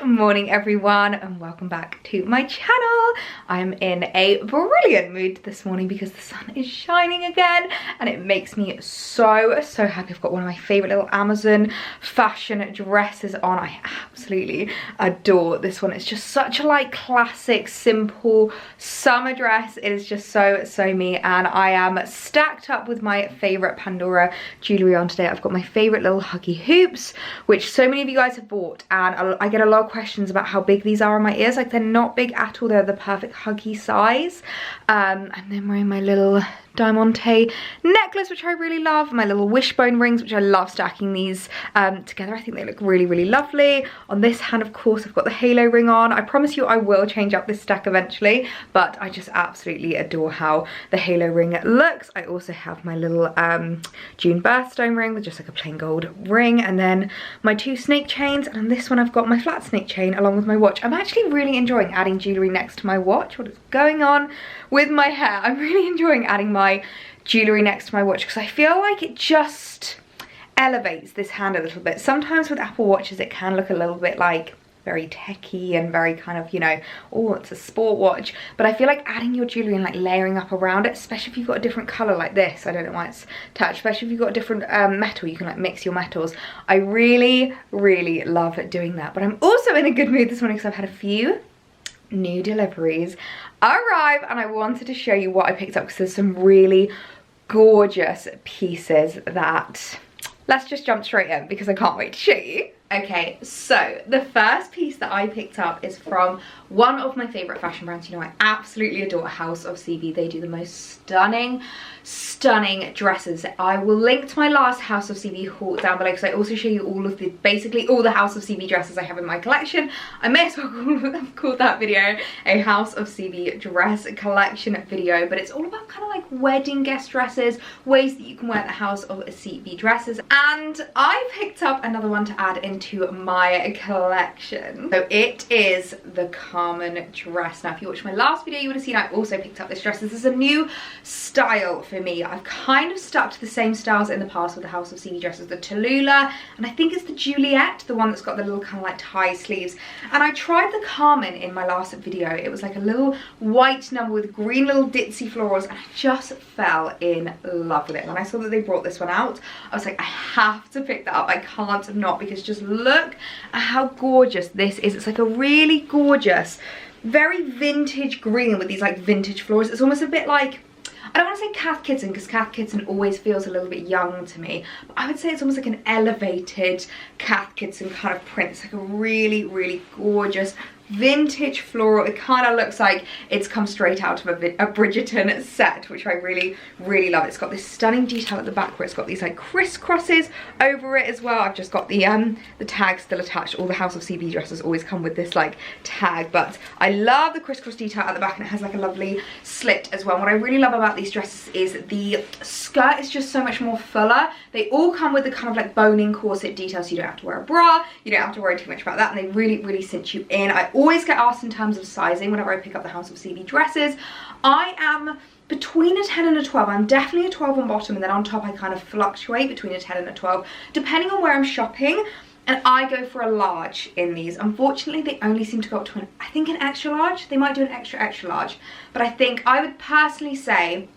Good morning everyone and welcome back to my channel. I'm in a brilliant mood this morning because the sun is shining again and it makes me so happy. I've got one of my favorite little Amazon fashion dresses on. I absolutely adore this one. It's just such a like classic simple summer dress. It is just so me, and I am stacked up with my favorite Pandora jewelry on today. I've got my favorite little huggy hoops, which so many of you guys have bought, and I get a lot of questions about how big these are on my ears. Like, they're not big at all. They're the perfect huggy size. And then wearing my little diamante necklace, which I really love, my little wishbone rings, which I love stacking these together. I think they look really lovely. On this hand, of course, I've got the halo ring on. I promise you I will change up this stack eventually, but I just absolutely adore how the halo ring looks. I also have my little June birthstone ring with just like a plain gold ring, and then my two snake chains, and on this one I've got my flat snake chain along with my watch. I'm actually really enjoying adding jewelry next to my watch. What is going on with my hair? I'm really enjoying adding my jewelry next to my watch because I feel like it just elevates this hand a little bit. Sometimes with Apple Watches it can look a little bit like very techy and very kind of, you know, oh, it's a sport watch, but I feel like adding your jewelry and like layering up around it, especially if you've got a different color like this, I don't know why it's attached, especially if you've got a different metal, you can like mix your metals. I really love doing that. But I'm also in a good mood this morning because I've had a few new deliveries arrive and I wanted to show you what I picked up because there's some really gorgeous pieces that, let's just jump straight in because I can't wait to show you. Okay, so the first piece that I picked up is from one of my favorite fashion brands. You know, I absolutely adore House of CB. They do the most stunning dresses. I will link to my last House of CB haul down below because I also show you all of the, basically all the House of CB dresses I have in my collection. I may as well call that video a House of CB dress collection video, but it's all about kind of like wedding guest dresses, ways that you can wear the House of CB dresses. And I picked up another one to add into my collection. So it is the Carmen dress. Now if you watched my last video you would have seen I also picked up this dress. This is a new style for me. I've kind of stuck to the same styles in the past with the House of CB dresses, the Tallulah, and I think it's the Juliet, the one that's got the little kind of like tie sleeves. And I tried the Carmen in my last video. It was like a little white number with green little ditzy florals, and I just fell in love with it. When I saw that they brought this one out, I was like, I have to pick that up. I can't not, because just look at how gorgeous this is. It's like a really gorgeous, very vintage green with these like vintage florals. It's almost a bit like, I don't want to say Cath Kidston because Cath Kidston always feels a little bit young to me, but I would say it's almost like an elevated Cath Kidston kind of print. It's like a really gorgeous vintage floral. It kind of looks like it's come straight out of a Bridgerton set, which I really love. It's got this stunning detail at the back where it's got these like crisscrosses over it as well. I've just got the tag still attached. All the House of CB dresses always come with this like tag, but I love the crisscross detail at the back, and it has like a lovely slit as well. And what I really love about these dresses is the skirt is just so much more fuller. They all come with the kind of like boning corset detail, so you don't have to wear a bra, you don't have to worry too much about that, and they really cinch you in. I always get asked in terms of sizing whenever I pick up the House of CB dresses. I am between a 10 and a 12. I'm definitely a 12 on bottom, and then on top I kind of fluctuate between a 10 and a 12 depending on where I'm shopping, and I go for a large in these. Unfortunately they only seem to go up to I think an extra large. They might do an extra large, but I think I would personally say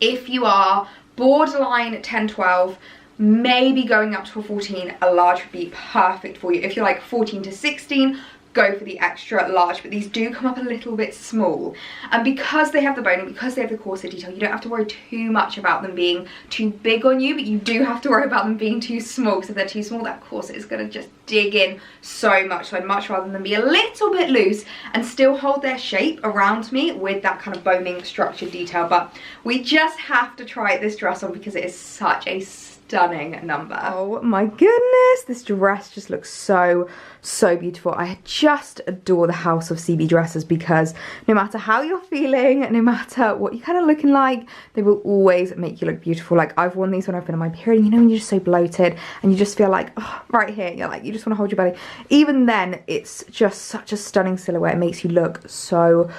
if you are borderline 10-12, maybe going up to a 14, a large would be perfect for you. If you're like 14 to 16, go for the extra large, but these do come up a little bit small, and because they have the boning, because they have the corset detail, you don't have to worry too much about them being too big on you, but you do have to worry about them being too small, because if they're too small that corset is going to just dig in so much. So I'd much rather them be a little bit loose and still hold their shape around me with that kind of boning structured detail. But we just have to try this dress on because it is such a stunning number. Oh my goodness, this dress just looks so beautiful. I just adore the House of CB dresses because no matter how you're feeling, no matter what you're kind of looking like, they will always make you look beautiful. Like, I've worn these when I've been on my period, you know, when you're just so bloated and you just feel like, oh, right here, you're like, you just want to hold your belly. Even then, it's just such a stunning silhouette. It makes you look so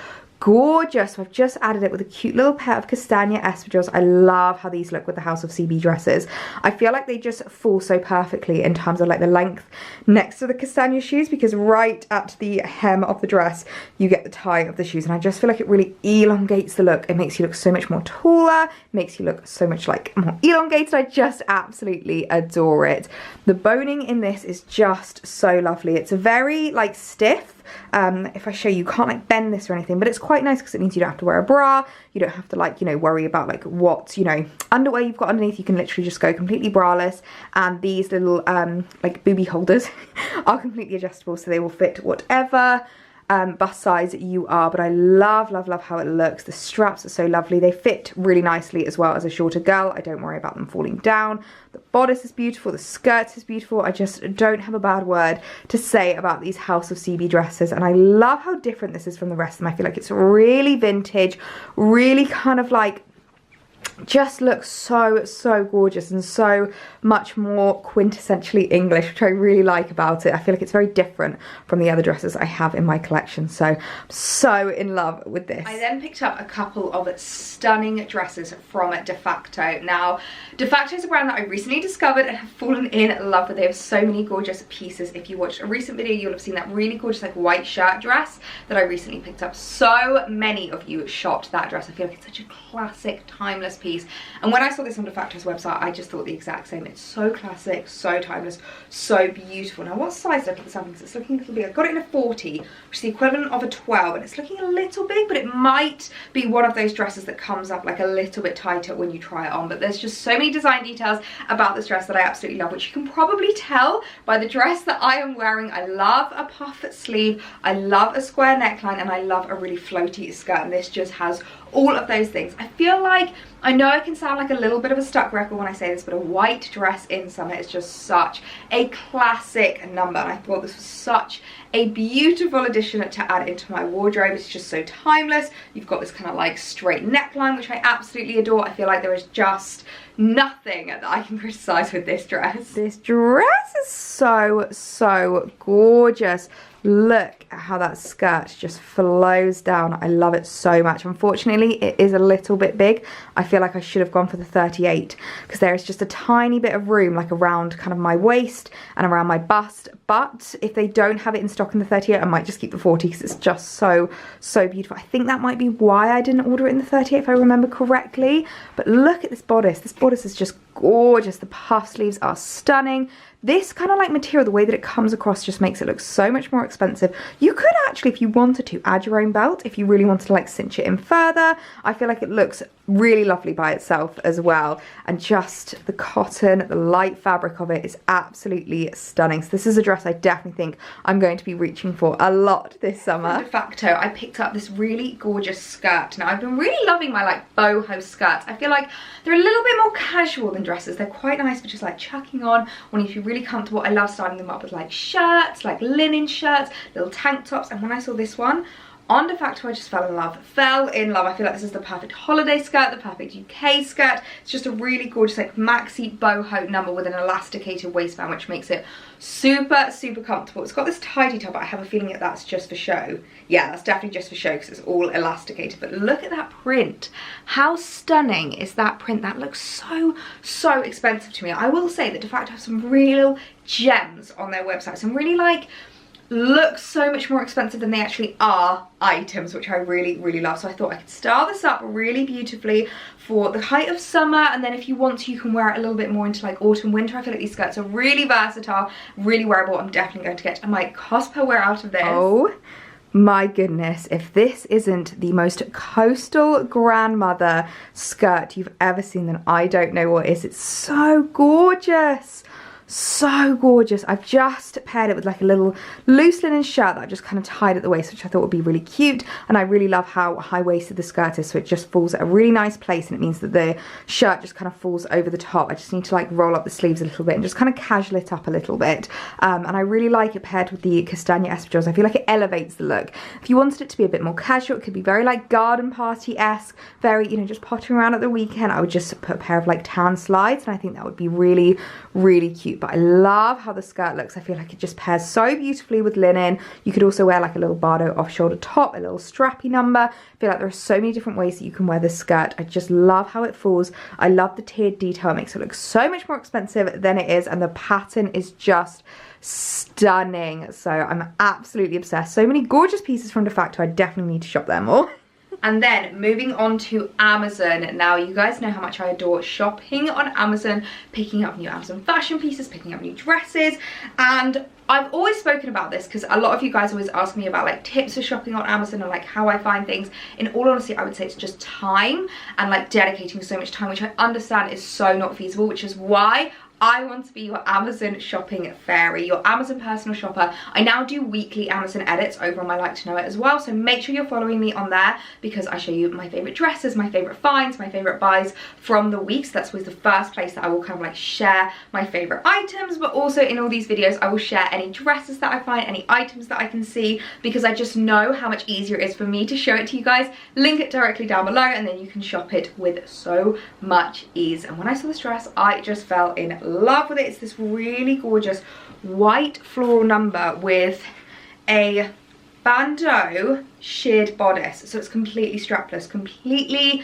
gorgeous. So I've just added it with a cute little pair of castagna espadrilles. I love how these look with the House of CB dresses. I feel like they just fall so perfectly in terms of like the length next to the castagna shoes, because right at the hem of the dress you get the tie of the shoes, and I just feel like it really elongates the look. It makes you look so much more taller, makes you look so much like more elongated. I just absolutely adore it. The boning in this is just so lovely. It's very like stiff. If I show you, you can't like bend this or anything, but it's quite nice because it means you don't have to wear a bra. You don't have to like, you know, worry about like what, you know, underwear you've got underneath. You can literally just go completely braless, and these little like booby holders are completely adjustable, so they will fit whatever bust size you are. But I love how it looks. The straps are so lovely. They fit really nicely as well as a shorter girl. I don't worry about them falling down. The bodice is beautiful, the skirt is beautiful. I just don't have a bad word to say about these House of CB dresses, and I love how different this is from the rest of them. I feel like it's really vintage, really kind of like just looks so gorgeous and so much more quintessentially English, which I really like about it. I feel like it's very different from the other dresses I have in my collection, so I'm so in love with this. I then picked up a couple of stunning dresses from DeFacto. Now, DeFacto is a brand that I recently discovered and have fallen in love with. They have so many gorgeous pieces. If you watched a recent video, you'll have seen that really gorgeous like white shirt dress that I recently picked up. So many of you shopped that dress. I feel like it's such a classic, timeless piece, and when I saw this on DeFacto's website, I just thought the exact same. It's so classic, so timeless, so beautiful. Now, what size did I pick this up? Because it's looking a little big. I got it in a 40, which is the equivalent of a 12, and it's looking a little big, but it might be one of those dresses that comes up like a little bit tighter when you try it on. But there's just so many design details about this dress that I absolutely love, which you can probably tell by the dress that I am wearing. I love a puff sleeve, I love a square neckline, and I love a really floaty skirt, and this just has all of those things. I feel like, I know I can sound like a little bit of a stuck record when I say this, but a white dress in summer is just such a classic number, and I thought this was such a beautiful addition to add into my wardrobe. It's just so timeless. You've got this kind of like straight neckline, which I absolutely adore. I feel like there is just nothing that I can criticize with this dress. This dress is so gorgeous. Look at how that skirt just flows down. I love it so much. Unfortunately, it is a little bit big. I feel like I should have gone for the 38 because there is just a tiny bit of room like around kind of my waist and around my bust. But if they don't have it in stock in the 38, I might just keep the 40 because it's just so beautiful. I think that might be why I didn't order it in the 38 if I remember correctly. But look at this bodice. This bodice is just gorgeous. The puff sleeves are stunning. This kind of like material, the way that it comes across just makes it look so much more expensive. You could actually, if you wanted to, add your own belt if you really wanted to like cinch it in further. I feel like it looks really lovely by itself as well, and just the cotton, the light fabric of it is absolutely stunning. So this is a dress I definitely think I'm going to be reaching for a lot this summer. From DeFacto, I picked up this really gorgeous skirt. Now, I've been really loving my like boho skirts. I feel like they're a little bit more casual than dresses. They're quite nice for just like chucking on when you feel really comfortable. I love styling them up with like shirts, like linen shirts, little tank tops, and when I saw this one on DeFacto, I just fell in love. I feel like this is the perfect holiday skirt, the perfect UK skirt. It's just a really gorgeous like maxi boho number with an elasticated waistband, which makes it super comfortable. It's got this tidy top, but I have a feeling that that's just for show. Yeah, that's definitely just for show because it's all elasticated. But look at that print. How stunning is that print? That looks so expensive to me. I will say that DeFacto have some real gems on their website. Some really like look so much more expensive than they actually are items, which I really love. So I thought I could style this up really beautifully for the height of summer, and then if you want to, you can wear it a little bit more into like autumn, winter. I feel like these skirts are really versatile, really wearable. I'm definitely going to get my cost per wear out of this. Oh my goodness, if this isn't the most coastal grandmother skirt you've ever seen, then I don't know what is. It's so gorgeous. So gorgeous. I've just paired it with like a little loose linen shirt that I just kind of tied at the waist, which I thought would be really cute, and I really love how high-waisted the skirt is, so it just falls at a really nice place, and it means that the shirt just kind of falls over the top. I just need to like roll up the sleeves a little bit and just kind of casual it up a little bit, and I really like it paired with the castagna espadrilles. I feel like it elevates the look. If you wanted it to be a bit more casual, it could be very like garden party-esque, very, you know, just pottering around at the weekend. I would just put a pair of like tan slides, and I think that would be really cute but I love how the skirt looks. I feel like it just pairs so beautifully with linen. You could also wear like a little Bardo off-shoulder top, a little strappy number. I feel like there are so many different ways that you can wear this skirt. I just love how it falls. I love the tiered detail. It makes it look so much more expensive than it is, and the pattern is just stunning. So I'm absolutely obsessed. So many gorgeous pieces from DeFacto. I definitely need to shop there more. And then moving on to Amazon. Now, you guys know how much I adore shopping on Amazon, picking up new Amazon fashion pieces, picking up new dresses. And I've always spoken about this because a lot of you guys always ask me about like tips for shopping on Amazon and like how I find things. In all honesty, I would say it's just time and like dedicating so much time, which I understand is so not feasible, which is why I want to be your Amazon shopping fairy, your Amazon personal shopper. I now do weekly Amazon edits over on my Like to Know It as well, so make sure you're following me on there because I show you my favourite dresses, my favourite finds, my favourite buys from the week. So that's always the first place that I will kind of like share my favourite items, but also in all these videos I will share any dresses that I find, any items that I can see, because I just know how much easier it is for me to show it to you guys. Link it directly down below and then you can shop it with so much ease. And when I saw this dress, I just fell in love with it. It's this really gorgeous white floral number with a bandeau sheared bodice, so it's completely strapless, completely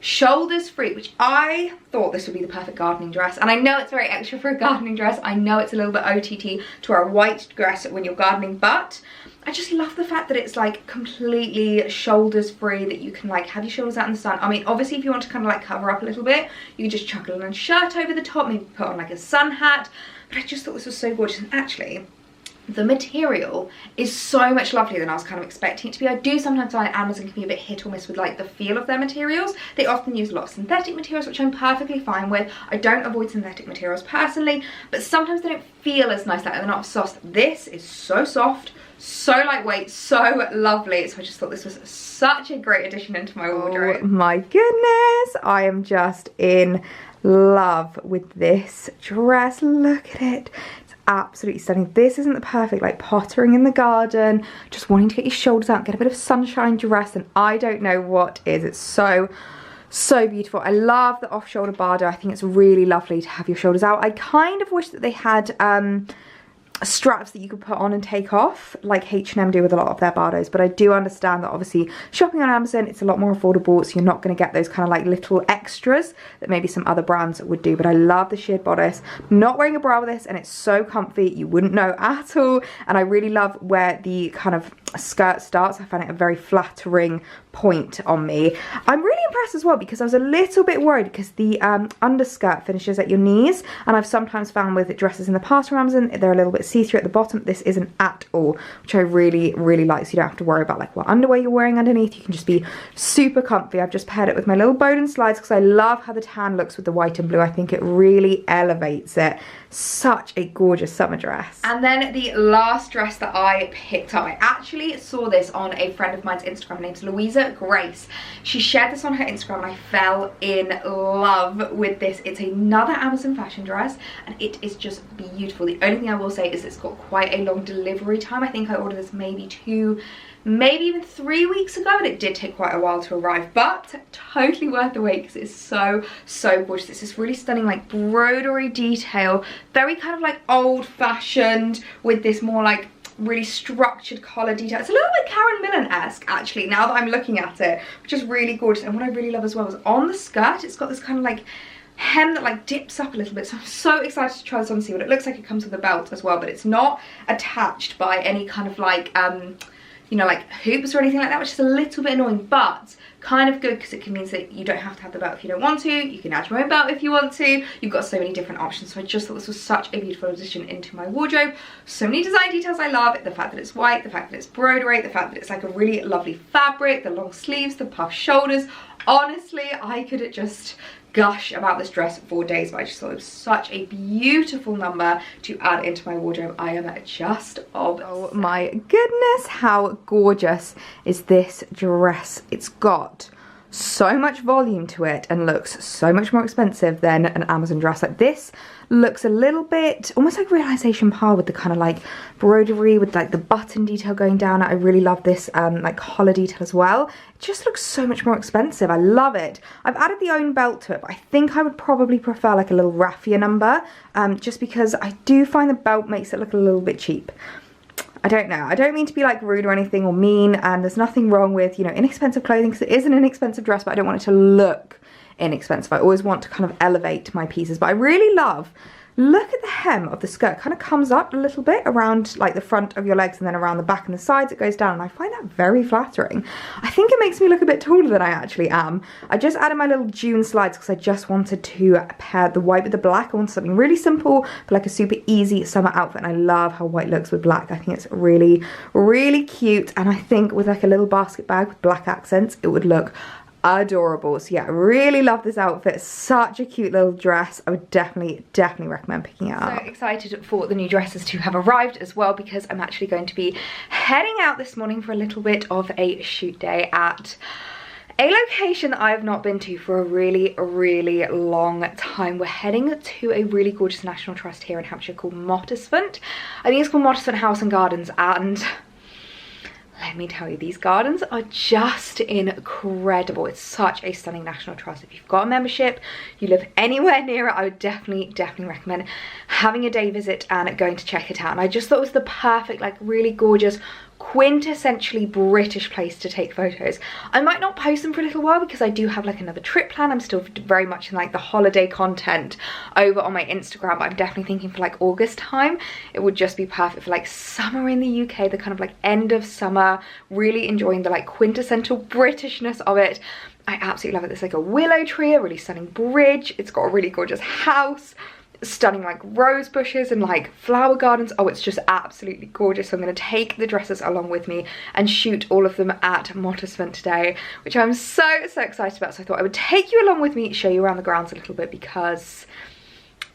shoulders free, which I thought this would be the perfect gardening dress. And I know it's very extra for a gardening dress, I know it's a little bit OTT to wear a white dress when you're gardening, but I just love the fact that it's like completely shoulders free, that you can like have your shoulders out in the sun. I mean, obviously if you want to kind of like cover up a little bit, you can just chuck a little shirt over the top, maybe put on like a sun hat. But I just thought this was so gorgeous. And actually the material is so much lovelier than I was kind of expecting it to be. I do sometimes find Amazon can be a bit hit or miss with like the feel of their materials. They often use a lot of synthetic materials, which I'm perfectly fine with. I don't avoid synthetic materials personally, but sometimes they don't feel as nice, like they're not soft. This is so soft, so lightweight, so lovely. So I just thought this was such a great addition into my wardrobe. Oh my goodness, I am just in love with this dress. Look at it. Absolutely stunning. This isn't the perfect like pottering in the garden, just wanting to get your shoulders out, get a bit of sunshine dress, and I don't know what is. It's so beautiful. I love the off-shoulder bardo. I think it's really lovely to have your shoulders out. I kind of wish that they had straps that you could put on and take off like H&M do with a lot of their bardos, but I do understand that obviously shopping on Amazon, it's a lot more affordable, so you're not going to get those kind of like little extras that maybe some other brands would do. But I love the sheared bodice. I'm not wearing a bra with this and it's so comfy, you wouldn't know at all. And I really love where the kind of skirt starts. I find it a very flattering point on me. I'm really impressed as well because I was a little bit worried because the underskirt finishes at your knees, and I've sometimes found with dresses in the past from Amazon they're a little bit see-through at the bottom. This isn't at all, which I really like, so you don't have to worry about like what underwear you're wearing underneath. You can just be super comfy. I've just paired it with my little Bowden slides because I love how the tan looks with the white and blue. I think it really elevates it. Such a gorgeous summer dress. And then the last dress that I picked up, I actually saw this on a friend of mine's Instagram. Her name's Louisa Grace. She shared this on her Instagram and I fell in love with this. It's another Amazon fashion dress and it is just beautiful. The only thing I will say is it's got quite a long delivery time. I think I ordered this maybe maybe even 3 weeks ago, and it did take quite a while to arrive, but totally worth the wait because it's so gorgeous. It's this really stunning like broderie detail, very kind of like old-fashioned with this more like really structured collar detail. It's a little bit Karen Millen-esque actually now that I'm looking at it, which is really gorgeous. And what I really love as well is on the skirt it's got this kind of like hem that like dips up a little bit, so I'm so excited to try this on and see what it looks like. It comes with a belt as well, but it's not attached by any kind of like you know, like hoops or anything like that, which is a little bit annoying, but kind of good because it means that you don't have to have the belt if you don't want to. You can add your own belt if you want to. You've got so many different options. So I just thought this was such a beautiful addition into my wardrobe. So many design details I love. The fact that it's white, the fact that it's broderie, the fact that it's like a really lovely fabric, the long sleeves, the puff shoulders. Honestly, I could just gush about this dress for days, but I just thought it was such a beautiful number to add into my wardrobe. I am just obsessed. Oh my goodness, how gorgeous is this dress. It's got so much volume to it and looks so much more expensive than an Amazon dress. Like this looks a little bit almost like Realization Par with the kind of like broderie with like the button detail going down. I really love this like collar detail as well. It just looks so much more expensive. I love it. I've added the own belt to it, but I think I would probably prefer like a little raffia number, just because I do find the belt makes it look a little bit cheap. I don't know. I don't mean to be like rude or anything or mean, and there's nothing wrong with, you know, inexpensive clothing, because it is an inexpensive dress, but I don't want it to look inexpensive. I always want to kind of elevate my pieces. But I really love, look at the hem of the skirt. It kind of comes up a little bit around like the front of your legs and then around the back and the sides it goes down, and I find that very flattering. I think it makes me look a bit taller than I actually am. I just added my little June slides because I just wanted to pair the white with the black. I want something really simple but like a super easy summer outfit, and I love how white looks with black. I think it's really, really cute, and I think with like a little basket bag with black accents it would look adorable. So yeah, I really love this outfit. Such a cute little dress. I would definitely recommend picking it up. So excited for the new dresses to have arrived as well, because I'm actually going to be heading out this morning for a little bit of a shoot day at a location that I have not been to for a really long time. We're heading to a really gorgeous national trust here in Hampshire called Mottisfont. I think it's called Mottisfont House and Gardens, and let me tell you, these gardens are just incredible. It's such a stunning national trust. If you've got a membership, you live anywhere near it, I would definitely recommend having a day visit and going to check it out. And I just thought it was the perfect, like really gorgeous, quintessentially British place to take photos. I might not post them for a little while because I do have like another trip plan. I'm still very much in like the holiday content over on my Instagram, but I'm definitely thinking for like August time it would just be perfect for like summer in the UK, the kind of like end of summer, really enjoying the like quintessential Britishness of it. I absolutely love it. There's like a willow tree, a really stunning bridge, it's got a really gorgeous house, stunning like rose bushes and like flower gardens. Oh, it's just absolutely gorgeous. So I'm going to take the dresses along with me and shoot all of them at Mottisfont today, which I'm so excited about. So I thought I would take you along with me, show you around the grounds a little bit, because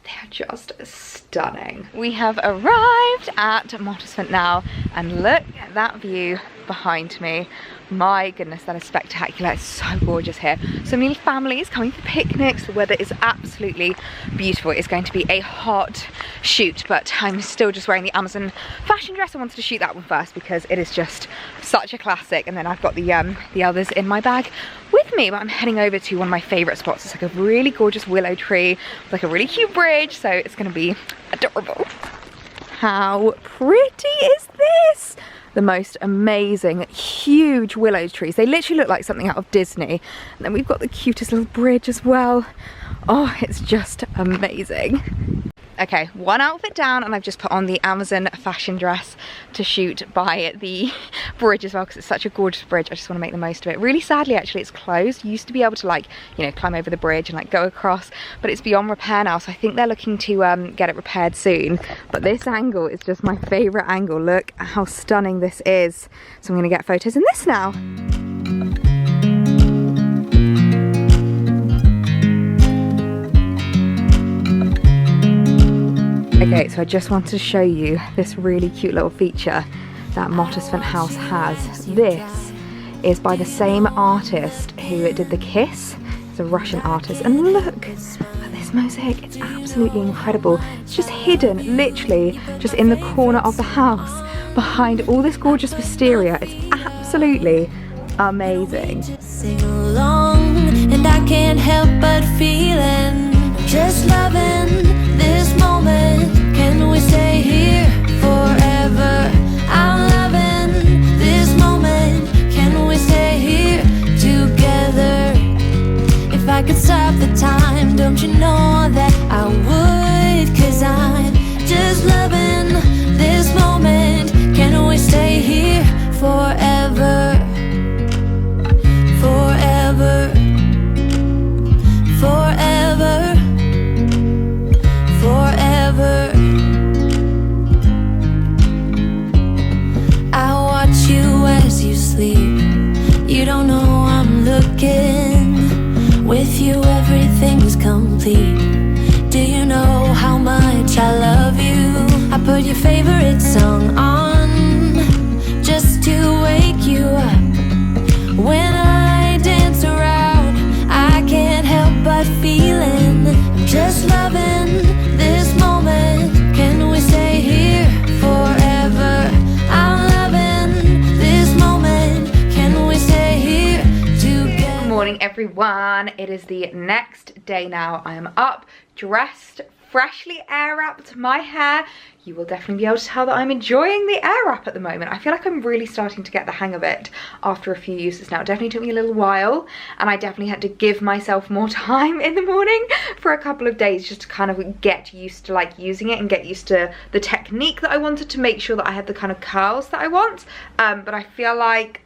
they're just stunning. We have arrived at Mottisfont now, and look at that view behind me. My goodness, that is spectacular. It's so gorgeous here. So many families coming for picnics. The weather is absolutely beautiful. It's going to be a hot shoot, but I'm still just wearing the Amazon fashion dress. I wanted to shoot that one first because it is just such a classic, and then I've got the others in my bag with me. But I'm heading over to one of my favorite spots. It's like a really gorgeous willow tree with like a really cute bridge, so it's going to be adorable. How pretty is this? The most amazing huge willow trees. They literally look like something out of Disney. And then we've got the cutest little bridge as well. Oh, it's just amazing. Okay, one outfit down, and I've just put on the Amazon fashion dress to shoot by the bridge as well, because it's such a gorgeous bridge. I just want to make the most of it. Really sadly, actually, it's closed. You used to be able to, like, you know, climb over the bridge and like go across, but it's beyond repair now, so I think they're looking to get it repaired soon. But this angle is just my favorite angle. Look at how stunning this is. So I'm going to get photos in this now. Okay, so I just wanted to show you this really cute little feature that Mottisfont House has. This is by the same artist who did The Kiss. It's a Russian artist, and look at this mosaic. It's absolutely incredible. It's just hidden, literally, just in the corner of the house, behind all this gorgeous wisteria. It's absolutely amazing. Sing along, and I can't help but feeling, just loving this moment. Can we stay here forever? I'm loving this moment. Can we stay here together? If I could stop the time, don't you know that I would? 'Cause I'm just loving this moment. Can we stay here forever? Forever. Forever. Forever. everyone, it is the next day now. I am up, dressed, freshly air wrapped my hair. You will definitely be able to tell that I'm enjoying the air wrap at the moment. I feel like I'm really starting to get the hang of it after a few uses now. It definitely took me a little while, and I definitely had to give myself more time in the morning for a couple of days just to kind of get used to like using it and get used to the technique that I wanted to make sure that I had the kind of curls that I want. But I feel like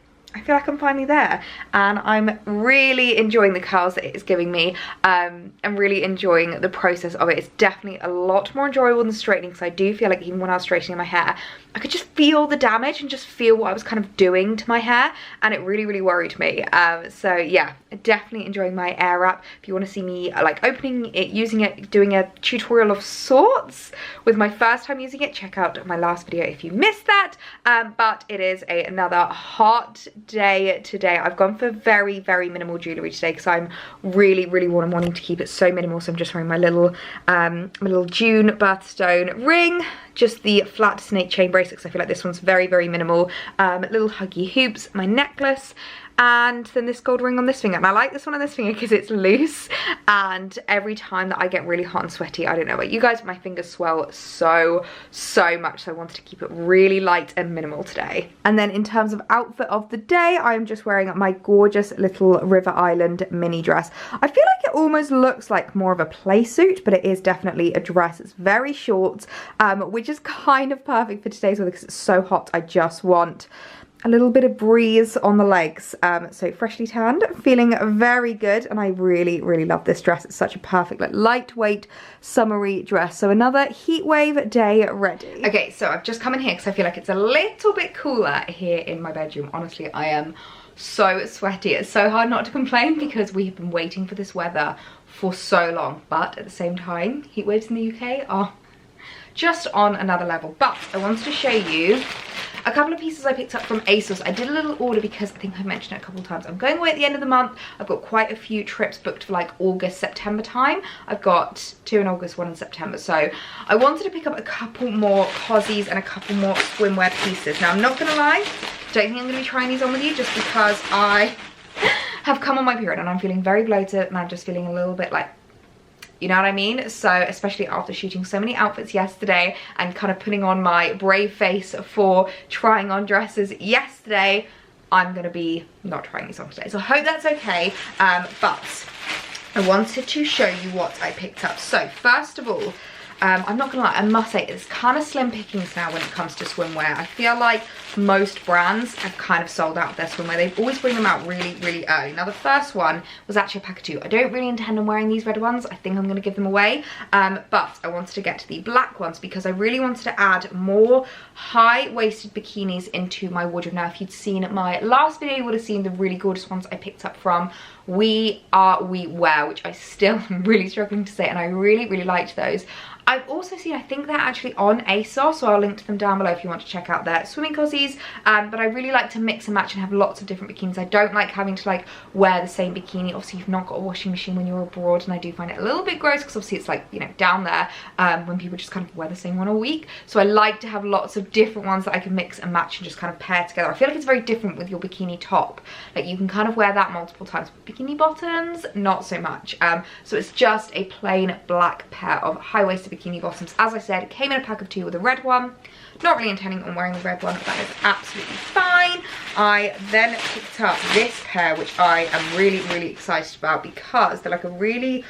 I'm finally there, and I'm really enjoying the curls that it's giving me. I'm really enjoying the process of it. It's definitely a lot more enjoyable than straightening, because I do feel like even when I was straightening my hair, I could just feel the damage and just feel what I was kind of doing to my hair, and it really, really worried me. So yeah, definitely enjoying my air wrap. If you want to see me like opening it, using it, doing a tutorial of sorts with my first time using it, check out my last video if you missed that. But it is another hot day today. I've gone for very, very minimal jewellery today because I'm really, really wanting to keep it so minimal. So I'm just wearing my little June birthstone ring, just the flat snake chain bracelet, because I feel like this one's very, very minimal. Little huggy hoops, my necklace, and then this gold ring on this finger. And I like this one on this finger because it's loose, and every time that I get really hot and sweaty, I don't know about you guys, but my fingers swell so much, so I wanted to keep it really light and minimal today. And then in terms of outfit of the day, I'm just wearing my gorgeous little River Island mini dress. I feel like it almost looks like more of a play suit, but it is definitely a dress. It's very short, which is kind of perfect for today's weather because it's so hot. I just want a little bit of breeze on the legs. So freshly tanned, feeling very good, and I really, really love this dress. It's such a perfect, like, lightweight, summery dress. So another heatwave day ready. Okay, so I've just come in here because I feel like it's a little bit cooler here in my bedroom. Honestly, I am so sweaty. It's so hard not to complain because we have been waiting for this weather for so long, but at the same time, heat waves in the UK are just on another level. But I wanted to show you a couple of pieces I picked up from ASOS. I did a little order because I think I've mentioned it a couple of times. I'm going away at the end of the month. I've got quite a few trips booked for like August, September time. I've got 2 in August, 1 in September. So I wanted to pick up a couple more cozies and a couple more swimwear pieces. Now I'm not gonna lie, don't think I'm gonna be trying these on with you just because I have come on my period and I'm feeling very bloated, and I'm just feeling a little bit like, you know what I mean? So especially after shooting so many outfits yesterday and kind of putting on my brave face for trying on dresses yesterday, I'm gonna be not trying these on today. So I hope that's okay. But I wanted to show you what I picked up. So first of all, I'm not gonna lie, I must say it's kind of slim pickings now when it comes to swimwear. I feel like most brands have kind of sold out of their swimwear. They always bring them out really, really early. Now the first one was actually a pack of 2. I don't really intend on wearing these red ones. I think I'm gonna give them away. But I wanted to get to the black ones because I really wanted to add more high-waisted bikinis into my wardrobe. Now if you'd seen my last video, you would have seen the really gorgeous ones I picked up from WeAreWeWear, which I still am really struggling to say, and I really, really liked those. I've also seen, I think they're actually on ASOS, so I'll link to them down below if you want to check out their swimming cozies. But I really like to mix and match and have lots of different bikinis. I don't like having to like wear the same bikini. Obviously you've not got a washing machine when you're abroad, and I do find it a little bit gross because obviously it's like, you know, down there when people just kind of wear the same one all week. So I like to have lots of different ones that I can mix and match and just kind of pair together. I feel like it's very different with your bikini top. Like you can kind of wear that multiple times, but bikini bottoms, not so much. So it's just a plain black pair of high-waisted bikini bottoms. As I said, it came in a pack of 2 with a red one. Not really intending on wearing the red one, that is absolutely fine. I then picked up this pair, which I am really, really excited about because they're like a really,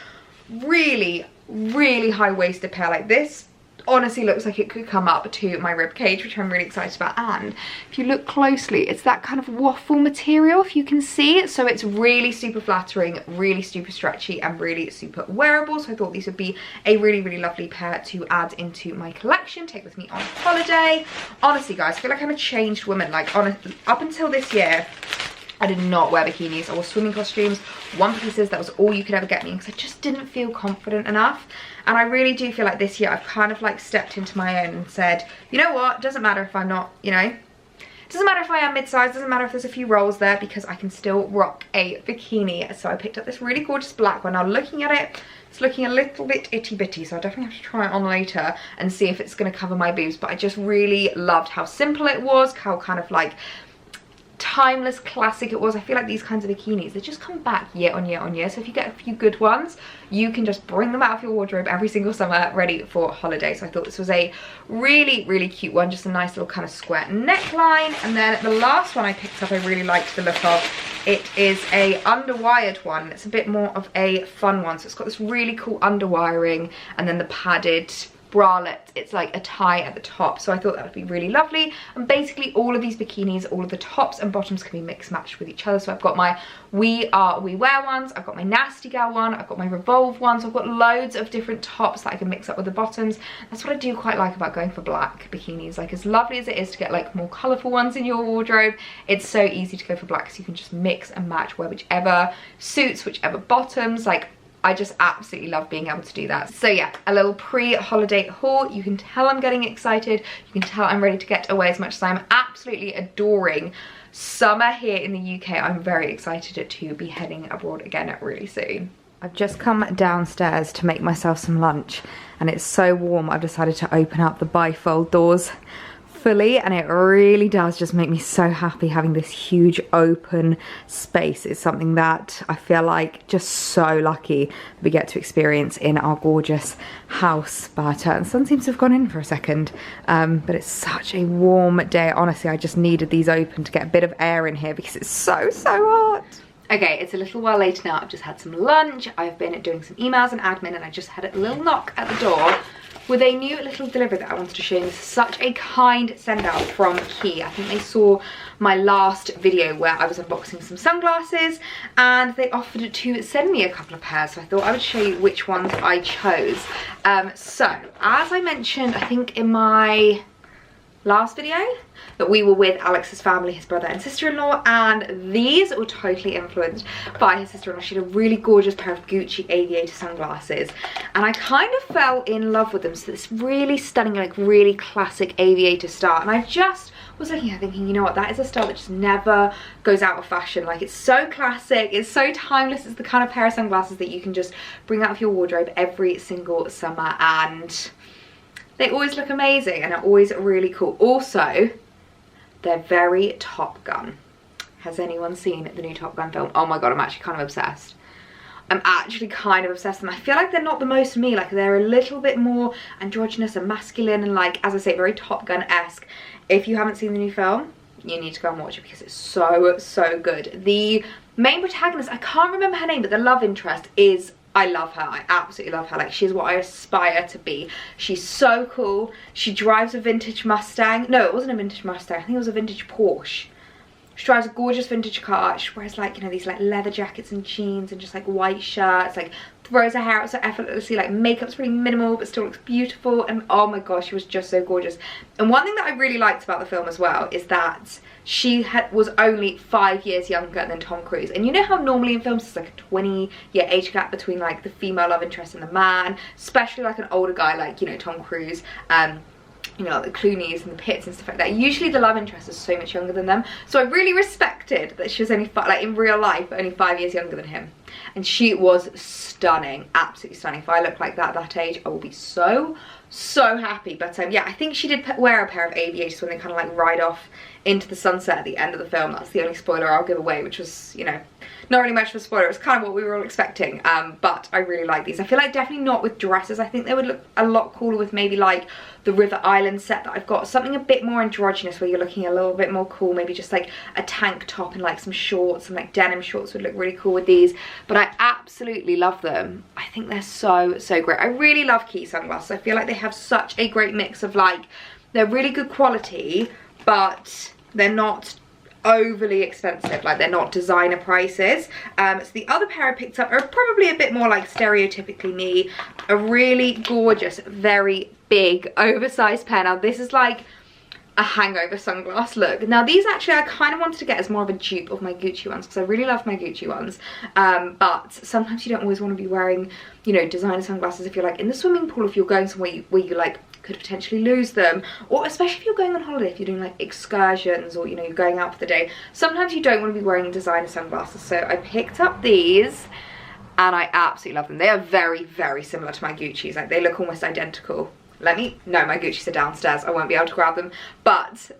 really, really high-waisted pair. Like this honestly looks like it could come up to my rib cage, which I'm really excited about. And if you look closely, it's that kind of waffle material, if you can see it. So it's really super flattering, really super stretchy, and really super wearable. So I thought these would be a really, really lovely pair to add into my collection, take with me on holiday. Honestly guys, I feel like I'm a changed woman. Like honestly, up until this year, I did not wear bikinis. I wore swimming costumes, one pieces. That was all you could ever get me because I just didn't feel confident enough. And I really do feel like this year I've kind of like stepped into my own and said, you know what, doesn't matter if I'm not, you know, doesn't matter if I am mid-size, doesn't matter if there's a few rolls there, because I can still rock a bikini. So I picked up this really gorgeous black one. Now looking at it, it's looking a little bit itty bitty, so I definitely have to try it on later and see if it's going to cover my boobs. But I just really loved how simple it was, how kind of like timeless classic it was. I feel like these kinds of bikinis, they just come back year on year on year. So if you get a few good ones, you can just bring them out of your wardrobe every single summer ready for holiday. So I thought this was a really, really cute one. Just a nice little kind of square neckline. And then the last one I picked up, I really liked the look of. It is a underwired one. It's a bit more of a fun one. So it's got this really cool underwiring and then the padded bralette. It's like a tie at the top, so I thought that would be really lovely. And basically all of these bikinis, all of the tops and bottoms can be mixed matched with each other. So I've got my We Wear ones, I've got my Nasty Gal one, I've got my Revolve ones. I've got loads of different tops that I can mix up with the bottoms. That's what I do quite like about going for black bikinis. Like, as lovely as it is to get like more colourful ones in your wardrobe, it's so easy to go for black because you can just mix and match, wear whichever suits, whichever bottoms. Like, I just absolutely love being able to do that. So yeah, a little pre-holiday haul. You can tell I'm getting excited. You can tell I'm ready to get away as much as I'm absolutely adoring summer here in the UK. I'm very excited to be heading abroad again really soon. I've just come downstairs to make myself some lunch and it's so warm I've decided to open up the bifold doors fully, and it really does just make me so happy having this huge open space. It's something that I feel like just so lucky that we get to experience in our gorgeous house. But the sun seems to have gone in for a second, but it's such a warm day. Honestly, I just needed these open to get a bit of air in here because it's so hot. Okay, it's a little while later now. I've just had some lunch. I've been doing some emails and admin, and I just had a little knock at the door with a new little delivery that I wanted to show you. This is such a kind send out from Key. I think they saw my last video where I was unboxing some sunglasses and they offered to send me a couple of pairs, so I thought I would show you which ones I chose. So as I mentioned, I think in my last video, that we were with Alex's family, his brother and sister-in-law, and these were totally influenced by his sister-in-law. She had a really gorgeous pair of Gucci aviator sunglasses and I kind of fell in love with them. So this really stunning, like really classic aviator style, and I just was looking at thinking, you know what, that is a style that just never goes out of fashion. Like, it's so classic, it's so timeless. It's the kind of pair of sunglasses that you can just bring out of your wardrobe every single summer and they always look amazing and are always really cool. Also, they're very Top Gun. Has anyone seen the new Top Gun film? Oh my god, I'm actually kind of obsessed. I'm actually kind of obsessed, and I feel like they're not the most me. Like, they're a little bit more androgynous and masculine and, like, as I say, very Top Gun-esque. If you haven't seen the new film, you need to go and watch it because it's so good. The main protagonist, I can't remember her name, but the love interest is, I love her. I absolutely love her. Like, she's what I aspire to be. She's so cool. She drives a vintage Mustang. No, it wasn't a vintage Mustang. I think it was a vintage Porsche. She drives a gorgeous vintage car. She wears, like, you know, these like leather jackets and jeans and just like white shirts. Like, throws her hair out so effortlessly. Like, makeup's pretty minimal but still looks beautiful. And oh my gosh, she was just so gorgeous. And one thing that I really liked about the film as well is that she was only 5 years younger than Tom Cruise. And you know how normally in films there's like a 20-year age gap between like the female love interest and the man, especially like an older guy like, you know, Tom Cruise, you know, like the Clooney's and the Pitts and stuff like that. Usually the love interest is so much younger than them. So I really respected that she was only, like, in real life, only 5 years younger than him. And she was stunning, absolutely stunning. If I look like that at that age, I will be so happy. But yeah, I think she did wear a pair of aviators when they kind of like ride off into the sunset at the end of the film. That's the only spoiler I'll give away, which was, you know, not really much of a spoiler. It's kind of what we were all expecting. But I really like these. I feel like definitely not with dresses. I think they would look a lot cooler with maybe like the River Island set that I've got. Something a bit more androgynous where you're looking a little bit more cool. Maybe just like a tank top and like some shorts, some like denim shorts would look really cool with these. But I absolutely love them. I think they're so great. I really love Key sunglasses. I feel like they have such a great mix of, like, they're really good quality, but they're not overly expensive. Like, they're not designer prices. So the other pair I picked up are probably a bit more like stereotypically me. A really gorgeous, very big, oversized pair. Now this is like a hangover sunglass look. Now these actually I kind of wanted to get as more of a dupe of my Gucci ones because I really love my Gucci ones. But sometimes you don't always want to be wearing, you know, designer sunglasses if you're like in the swimming pool, if you're going somewhere where you like could potentially lose them, or especially if you're going on holiday, if you're doing like excursions or, you know, you're going out for the day. Sometimes you don't want to be wearing designer sunglasses. So I picked up these and I absolutely love them. They are very similar to my Gucci's. Like, they look almost identical. No, my Gucci's are downstairs. I won't be able to grab them. But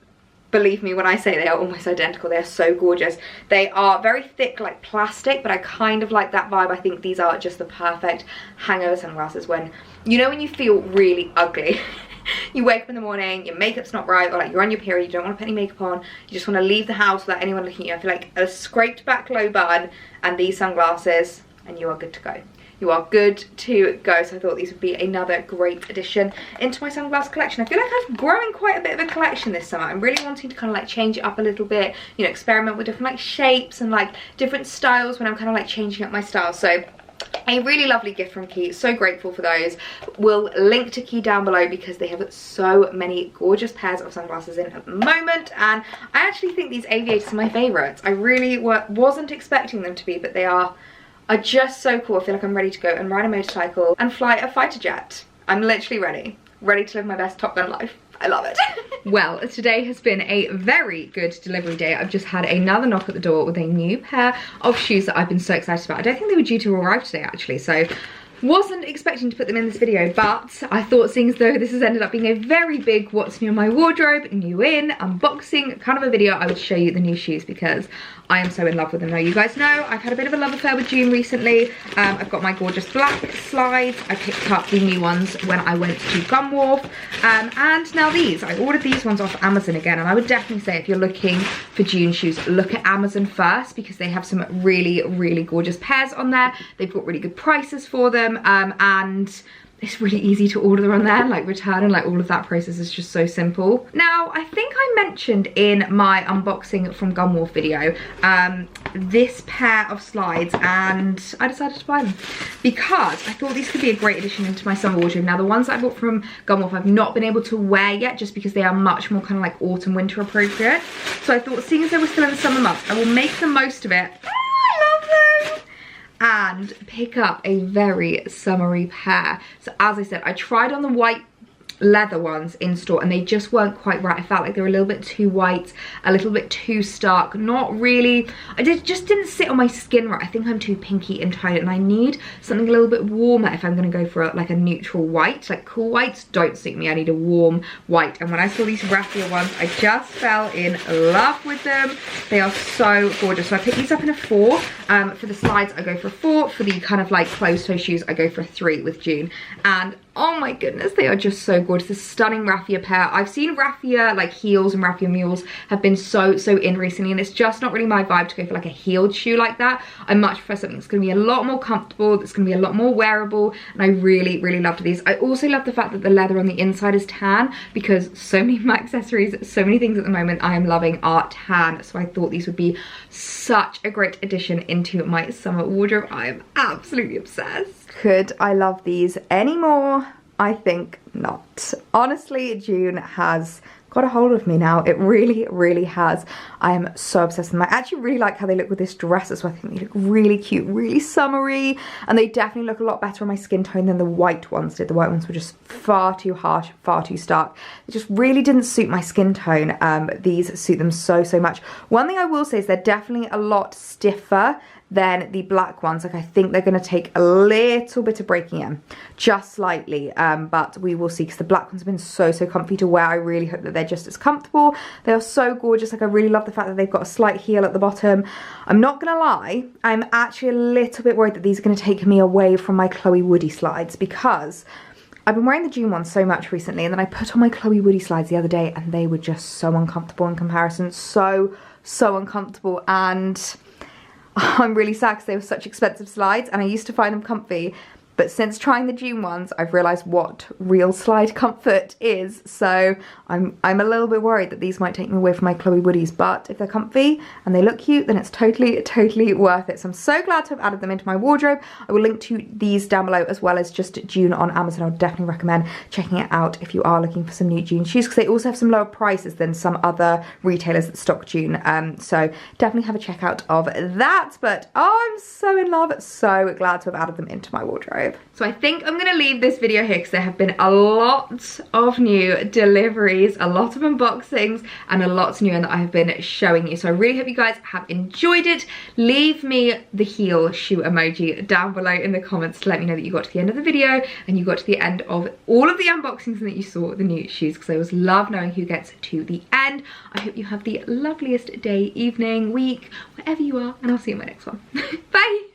believe me when I say they are almost identical. They are so gorgeous. They are very thick like plastic, but I kind of like that vibe. I think these are just the perfect hangover sunglasses when, you know, when you feel really ugly. You wake up in the morning, your makeup's not right, or like you're on your period, you don't want to put any makeup on, you just want to leave the house without anyone looking at you. I feel like a scraped back low bun and these sunglasses and you are good to go. You are good to go. So I thought these would be another great addition into my sunglass collection. I feel like I've grown quite a bit of a collection this summer. I'm really wanting to kind of like change it up a little bit, you know, experiment with different like shapes and like different styles when I'm kind of like changing up my style. So a really lovely gift from Key, so grateful for those. We'll link to Key down below because they have so many gorgeous pairs of sunglasses in at the moment, and I actually think these aviators are my favourites. I really wasn't expecting them to be, but they are just so cool. I feel like I'm ready to go and ride a motorcycle and fly a fighter jet. I'm literally ready to live my best Top Gun life. I love it. Well, today has been a very good delivery day. I've just had another knock at the door with a new pair of shoes that I've been so excited about. I don't think they were due to arrive today actually, so wasn't expecting to put them in this video, but I thought, seeing as though this has ended up being a very big what's new in my wardrobe, new in, unboxing kind of a video, I would show you the new shoes because I am so in love with them. Now, you guys know I've had a bit of a love affair with June recently. I've got my gorgeous black slides. I picked up the new ones when I went to Gum Wharf. And now these. I ordered these ones off Amazon again. And I would definitely say if you're looking for June shoes, look at Amazon first because they have some really, really gorgeous pairs on there. They've got really good prices for them. And it's really easy to order on there, like return and like all of that process is just so simple. Now, I think I mentioned in my unboxing from Gum Wharf video this pair of slides, and I decided to buy them because I thought these could be a great addition into my summer wardrobe. Now, the ones that I bought from Gum Wharf I've not been able to wear yet just because they are much more kind of like autumn winter appropriate. So I thought, seeing as they were still in the summer months, I will make the most of it. Oh, I love them! And pick up a very summery pair. So as I said, I tried on the white leather ones in store and they just weren't quite right. I felt like they were a little bit too white, a little bit too stark, not really, just didn't sit on my skin right. I think I'm too pinky and tight and I need something a little bit warmer if I'm going to go for like a neutral white. Like cool whites don't suit me, I need a warm white. And when I saw these raffia ones, I just fell in love with them. They are so gorgeous. So I picked these up in a 4. For the slides I go for a 4. For the kind of like closed toe shoes I go for a 3 with June. And oh my goodness, they are just so gorgeous. This stunning raffia pair. I've seen raffia like heels and raffia mules have been so in recently, and it's just not really my vibe to go for like a heeled shoe like that. I much prefer something that's going to be a lot more comfortable, that's going to be a lot more wearable, and I really loved these. I also love the fact that the leather on the inside is tan because so many of my accessories, so many things at the moment I am loving are tan, so I thought these would be such a great addition into my summer wardrobe. I am absolutely obsessed. Could I love these anymore? I think not. Honestly, June has got a hold of me now. It really has. I am so obsessed with them. I actually really like how they look with this dress as well. I think they look really cute, really summery, and they definitely look a lot better on my skin tone than the white ones did. The white ones were just far too harsh, far too stark. They just really didn't suit my skin tone. These suit them so much. One thing I will say is they're definitely a lot stiffer than the black ones. Like I think they're going to take a little bit of breaking in, just slightly, but we will see because the black ones have been so comfy to wear. I really hope that they're just as comfortable. They are so gorgeous. Like I really love the fact that they've got a slight heel at the bottom. I'm not gonna lie, I'm actually a little bit worried that these are going to take me away from my Chloe Woody slides because I've been wearing the June ones so much recently, and then I put on my Chloe Woody slides the other day and they were just so uncomfortable in comparison. So uncomfortable, and I'm really sad because they were such expensive slides and I used to find them comfy, but since trying the June ones I've realised what real slide comfort is, so I'm a little bit worried that these might take me away from my Chloe Woodies, but if they're comfy and they look cute then it's totally worth it. So I'm so glad to have added them into my wardrobe. I will link to these down below as well as just June on Amazon. I would definitely recommend checking it out if you are looking for some new June shoes because they also have some lower prices than some other retailers that stock June, so definitely have a check out of that. But oh, I'm so in love, so glad to have added them into my wardrobe. wardrobe. So I think I'm gonna leave this video here because there have been a lot of new deliveries, a lot of unboxings, and a lot new that I have been showing you. So I really hope you guys have enjoyed it. Leave me the heel shoe emoji down below in the comments to let me know that you got to the end of the video and you got to the end of all of the unboxings and that you saw the new shoes, because I always love knowing who gets to the end. I hope you have the loveliest day, evening, week, wherever you are, and I'll see you in my next one. Bye!